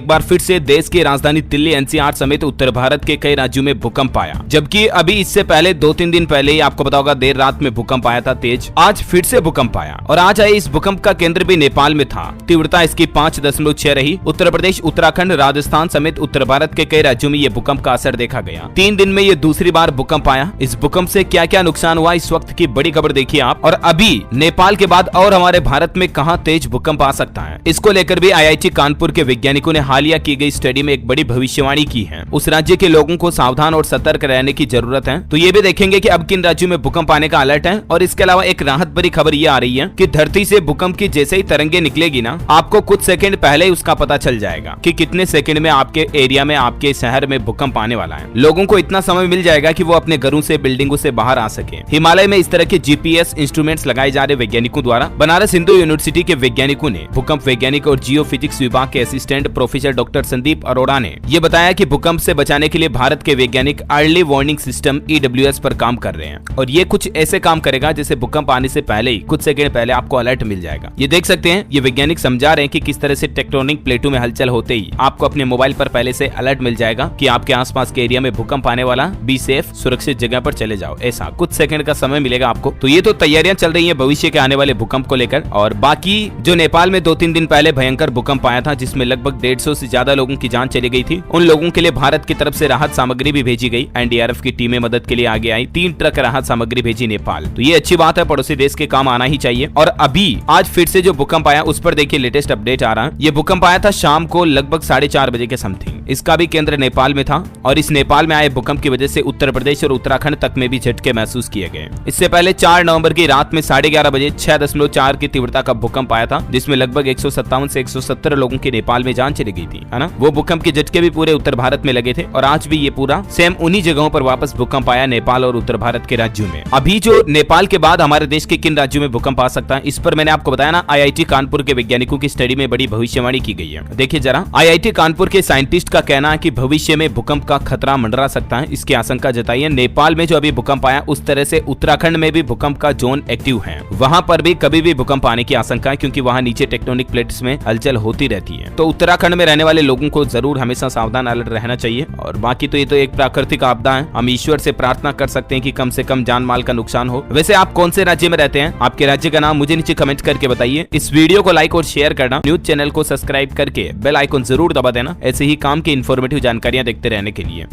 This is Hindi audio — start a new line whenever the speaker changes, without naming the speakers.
एक बार फिर से देश की राजधानी दिल्ली एनसीआर समेत उत्तर भारत के कई राज्यों में भूकंप आया, जबकि अभी इससे पहले 2-3 दिन पहले ही आपको पता होगा देर रात में भूकंप आया था तेज। आज फिर से भूकंप आया और आज आए इस भूकंप का केंद्र भी नेपाल में था। तीव्रता इसकी 5.6 रही। उत्तर प्रदेश, उत्तराखंड, राजस्थान समेत उत्तर भारत के कई राज्यों में ये भूकंप का असर देखा गया। 3 दिन में ये दूसरी बार भूकंप आया। इस भूकंप से क्या क्या नुकसान हुआ, इस वक्त की बड़ी खबर देखिए आप। और अभी नेपाल के बाद और हमारे भारत में कहां तेज भूकंप आ सकता है, इसको लेकर भी IIT कानपुर के वैज्ञानिकों ने हालिया की गई स्टडी में एक बड़ी भविष्यवाणी की है। उस राज्य के लोगों को सावधान और सतर्क रहने की जरूरत है। तो ये भी देखेंगे कि अब किन राज्यों में भूकंप आने का अलर्ट है। और इसके अलावा एक राहत भरी खबर ये आ रही है कि धरती से भूकंप की जैसे ही तरंगे निकलेगी ना, आपको कुछ सेकंड पहले ही उसका पता चल जाएगा कि कितने सेकंड में आपके एरिया में, आपके शहर में भूकंप आने वाला है। लोगों को इतना समय मिल जाएगा कि वो अपने घरों से, बिल्डिंगों से बाहर आ सके। हिमालय में इस तरह के GPS इंस्ट्रूमेंट्स लगाए जा रहे वैज्ञानिकों द्वारा। बनारस हिंदू यूनिवर्सिटी के वैज्ञानिकों ने, भूकंप वैज्ञानिक और जियो फिजिक्स विभाग के assistant professor doctor Sandeep Arora ने ये बताया कि भूकंप से बचाने के लिए भारत के वैज्ञानिक अर्ली वार्निंग सिस्टम EWS पर काम कर रहे हैं। और ये कुछ ऐसे काम करेगा जैसे भूकंप आने से पहले ही, कुछ सेकंड पहले आपको अलर्ट मिल जाएगा। ये देख सकते हैं, ये वैज्ञानिक समझा रहे हैं कि किस तरह से टेक्टोनिक प्लेटों में हलचल होते ही आपको अपने मोबाइल पर पहले से अलर्ट मिल जाएगा कि आपके आसपास के एरिया में भूकंप आने वाला, बी सेफ, सुरक्षित जगह पर चले जाओ। ऐसा कुछ सेकंड का समय मिलेगा आपको। तो ये तो तैयारियां चल रही है भविष्य के आने वाले भूकंप को लेकर। और बाकी जो नेपाल में 2-3 दिन पहले भयंकर भूकंप आया था, जिसमें लगभग 150 से ज्यादा लोगों की जान चली गई थी, उन लोगों के लिए भारत की तरफ से राहत सामग्री भी भेजी गई। NDRF की टीमें मदद के लिए आगे आई। 3 ट्रक राहत सामग्री भेजी नेपाल। तो ये अच्छी बात है, पड़ोसी देश के काम आना ही चाहिए। और अभी आज फिर से जो भूकंप आया उस पर देखिए लेटेस्ट अपडेट आ रहा है। ये भूकंप आया था शाम को लगभग 4:30 बजे के समथिंग। इसका भी केंद्र नेपाल में था और इस नेपाल में आए भूकंप की वजह से उत्तर प्रदेश और उत्तराखंड तक में भी झटके महसूस किए गए। इससे पहले 4 नवंबर की रात में 11:30 बजे 6.4 की तीव्रता का भूकंप आया था, जिसमें लगभग 157 से 170 लोगों की नेपाल में जान चली गई थी, है ना। वो भूकंप के झटके भी पूरे उत्तर भारत में लगे थे और आज भी ये पूरा सेम उन्हीं जगहों पर वापस भूकंप आया, नेपाल और उत्तर भारत के राज्यों में। अभी जो नेपाल के बाद हमारे देश के किन राज्यों में भूकंप आ सकता है, इस पर मैंने आपको बताया ना, IIT कानपुर के वैज्ञानिकों की स्टडी में बड़ी भविष्यवाणी की गई है। देखिए जरा, IIT कानपुर के साइंटिस्ट का कहना है कि भविष्य में भूकंप का खतरा मंडरा सकता है, इसकी आशंका जताई है। नेपाल में जो अभी भूकंप आया उस तरह से उत्तराखंड में भी भूकंप का जोन एक्टिव है। वहां पर भी कभी भी भूकंप आने की आशंका है, क्योंकि वहां नीचे टेक्टोनिक प्लेट्स में हलचल होती रहती है। तो उत्तराखंड में रहने वाले लोगों को जरूर हमेशा सावधान अलर्ट रहना चाहिए। और बाकी तो ये तो एक प्राकृतिक आपदा है, हम ईश्वर से प्रार्थना कर सकते हैं कि कम से कम जान माल का नुकसान हो। वैसे आप कौन से राज्य में रहते हैं, आपके राज्य का नाम मुझे नीचे कमेंट करके बताइए। इस वीडियो को लाइक और शेयर करना, न्यूज चैनल को सब्सक्राइब करके बेल आइकन जरूर दबा देना, ऐसे ही काम की इन्फॉर्मेटिव जानकारियां देखते रहने के लिए।